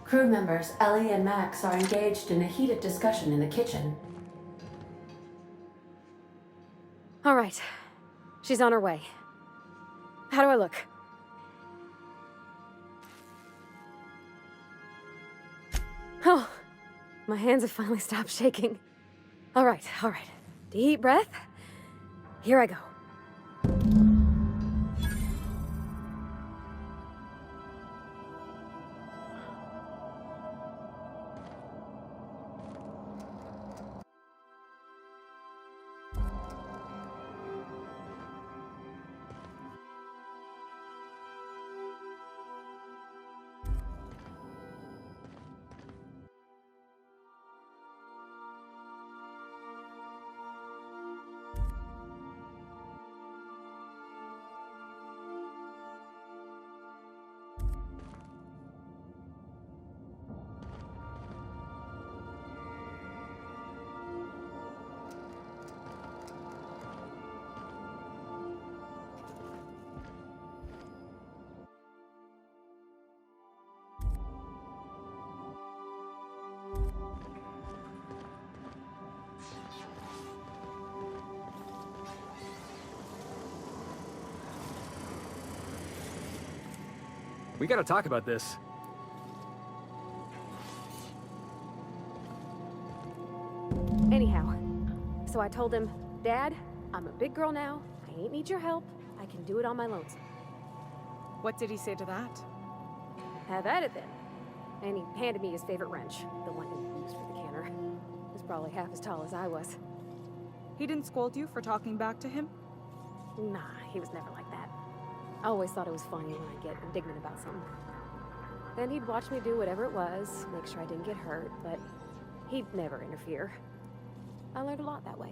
Crew members Ellie and Max are engaged in a heated discussion in the kitchen. All right. She's on her way. How do I look? Oh, my hands have finally stopped shaking. All right. Deep breath. Here I go. We gotta talk about this. Anyhow, so I told him, Dad, I'm a big girl now. I ain't need your help. I can do it on my lonesome. What did he say to that? Have at it then. And he handed me his favorite wrench, the one he used for the canner. He was probably half as tall as I was. He didn't scold you for talking back to him? Nah, he was never like that. I always thought it was funny when I get indignant about something. Then he'd watch me do whatever it was, make sure I didn't get hurt, but he'd never interfere. I learned a lot that way.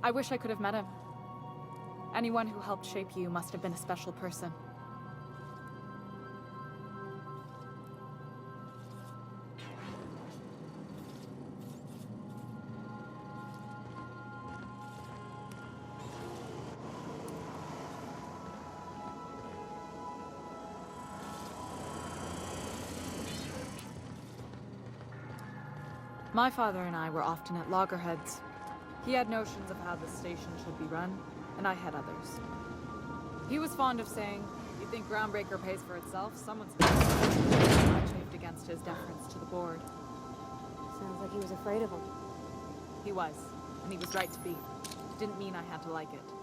I wish I could have met him. Anyone who helped shape you must have been a special person. My father and I were often at loggerheads. He had notions of how the station should be run, and I had others. He was fond of saying, "You think Groundbreaker pays for itself? Someone's got to." I chafed against his deference to the board. Sounds like he was afraid of him. He was, and he was right to be. Didn't mean I had to like it.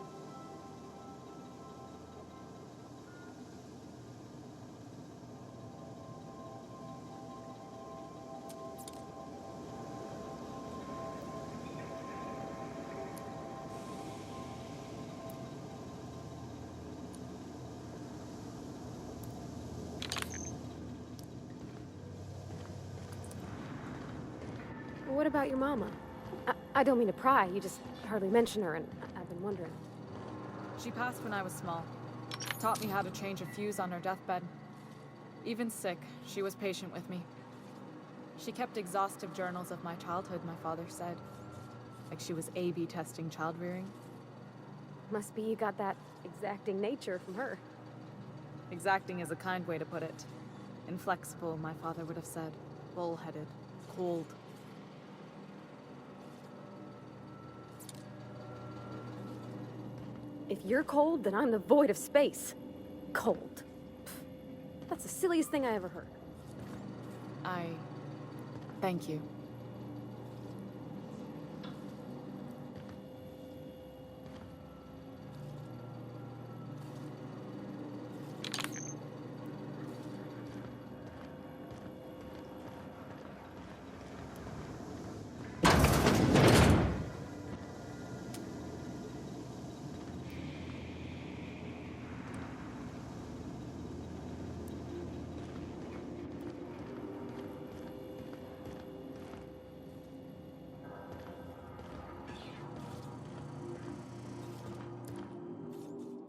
What about your mama? I don't mean to pry, you just hardly mention her, and I've been wondering. She passed when I was small. Taught me how to change a fuse on her deathbed. Even sick, she was patient with me. She kept exhaustive journals of my childhood, my father said. Like she was A/B testing child rearing. Must be you got that exacting nature from her. Exacting is a kind way to put it. Inflexible, my father would have said. Bull-headed. Cold. If you're cold, then I'm the void of space. Cold. Pfft, that's the silliest thing I ever heard. Thank you.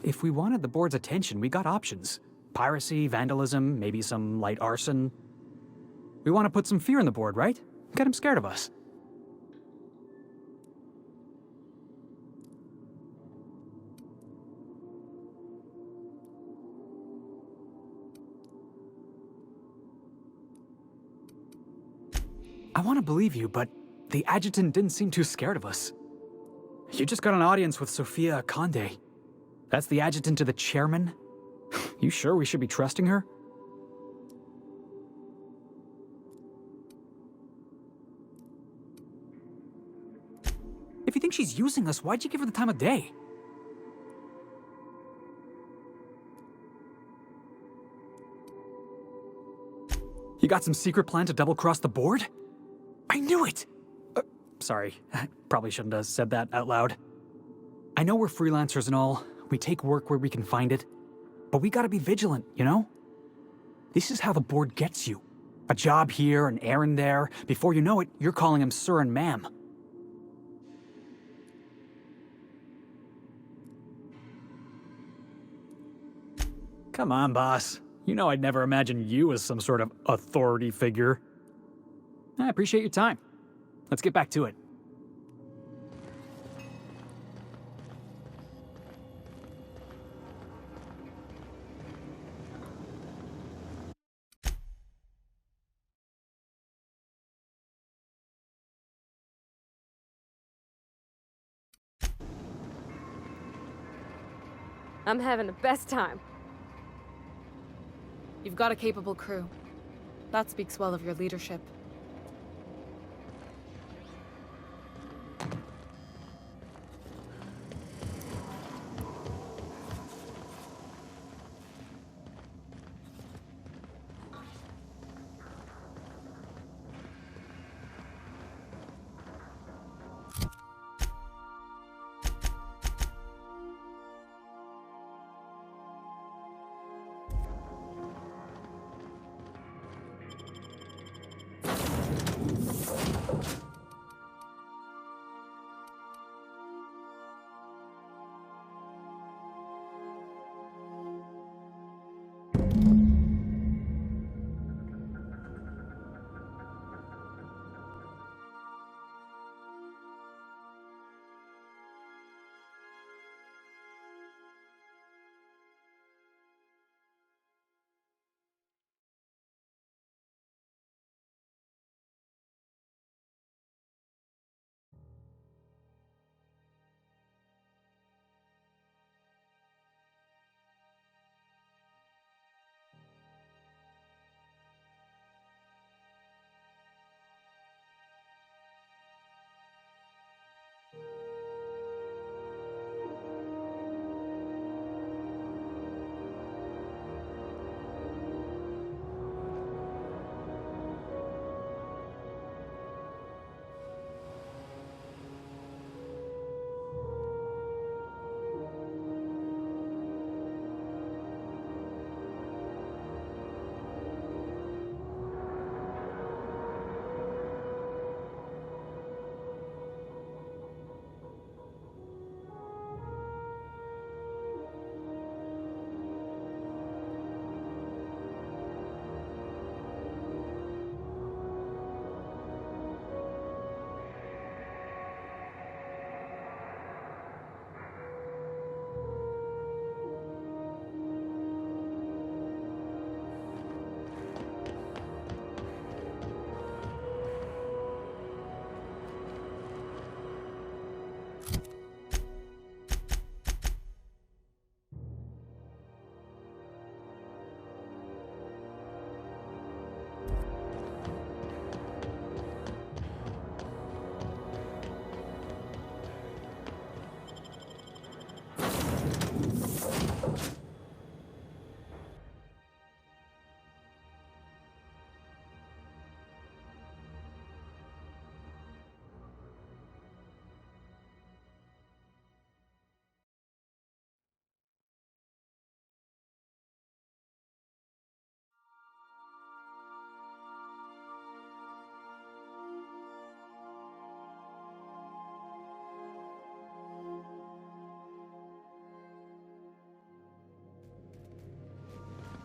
If we wanted the board's attention, we got options. Piracy, vandalism, maybe some light arson. We want to put some fear in the board, right? Get them scared of us. I want to believe you, but the adjutant didn't seem too scared of us. You just got an audience with Sophia Conde. That's the adjutant to the chairman? You sure we should be trusting her? If you think she's using us, why'd you give her the time of day? You got some secret plan to double-cross the board? I knew it! Sorry, I probably shouldn't have said that out loud. I know we're freelancers and all. We take work where we can find it. But we gotta be vigilant, you know? This is how the board gets you. A job here, an errand there. Before you know it, you're calling him sir and ma'am. Come on, boss. You know I'd never imagine you as some sort of authority figure. I appreciate your time. Let's get back to it. I'm having the best time. You've got a capable crew. That speaks well of your leadership.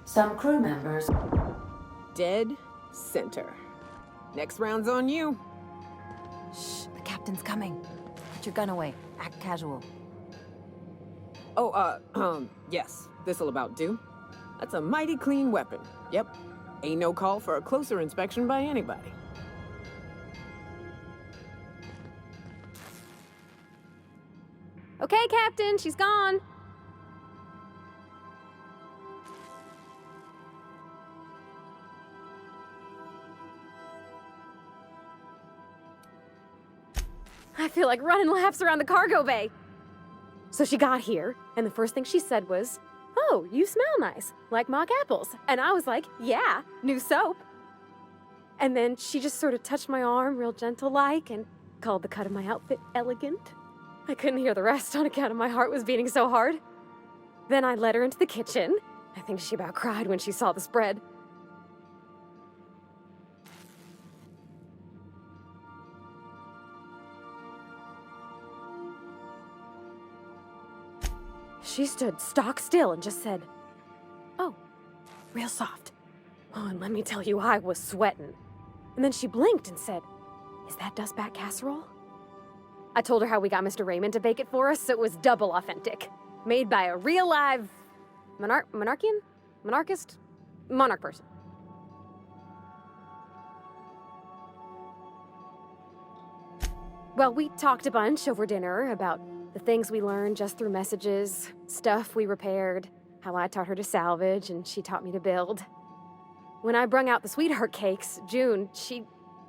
Some crew members... Dead center. Next round's on you. Shh, the captain's coming. Put your gun away. Act casual. Oh, yes. This'll about do. That's a mighty clean weapon. Yep. Ain't no call for a closer inspection by anybody. Okay, Captain, she's gone. I feel like running laps around the cargo bay. So she got here, and the first thing she said was, "Oh, you smell nice, like mock apples." And I was like, "Yeah, new soap." And then she just sort of touched my arm real gentle-like and called the cut of my outfit elegant. I couldn't hear the rest on account of my heart was beating so hard. Then I led her into the kitchen. I think she about cried when she saw the spread. She stood stock still and just said, "Oh, real soft." Oh, and let me tell you, I was sweating. And then she blinked and said, "Is that dustback casserole?" I told her how we got Mr. Raymond to bake it for us, so it was double authentic. Made by a real live monarch person. Well, we talked a bunch over dinner about the things we learned just through messages, stuff we repaired, how I taught her to salvage and she taught me to build. When I brung out the sweetheart cakes, June, she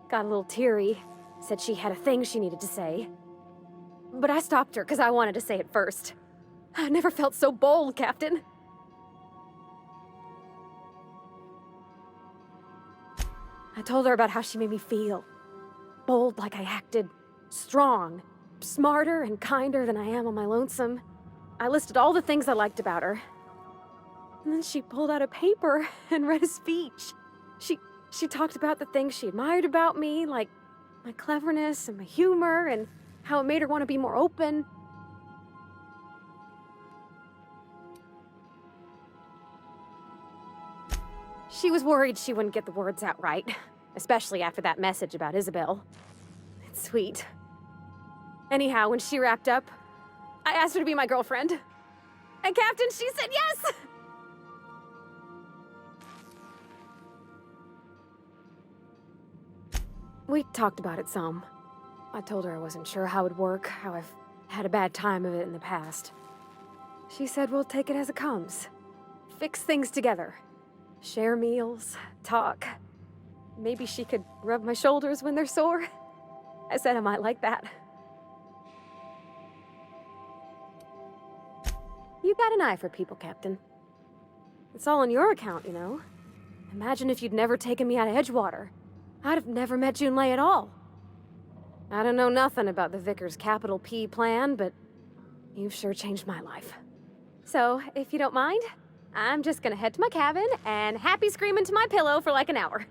got a little teary, said she had a thing she needed to say. But I stopped her because I wanted to say it first. I never felt so bold, Captain. I told her about how she made me feel. Bold like I acted, strong, smarter and kinder than I am on my lonesome. I listed all the things I liked about her. And then she pulled out a paper and read a speech. She talked about the things she admired about me, like my cleverness and my humor, and how it made her want to be more open. She was worried she wouldn't get the words out right, especially after that message about Isabel. It's sweet. Anyhow, when she wrapped up, I asked her to be my girlfriend. And Captain, she said yes! We talked about it some. I told her I wasn't sure how it'd work, how I've had a bad time of it in the past. She said we'll take it as it comes. Fix things together. Share meals, talk. Maybe she could rub my shoulders when they're sore. I said I might like that. You got an eye for people, Captain. It's all on your account, you know. Imagine if you'd never taken me out of Edgewater. I'd have never met Junlei at all. I don't know nothing about the Vicar's capital P plan, but you've sure changed my life. So, if you don't mind, I'm just gonna head to my cabin and happy scream into my pillow for like an hour.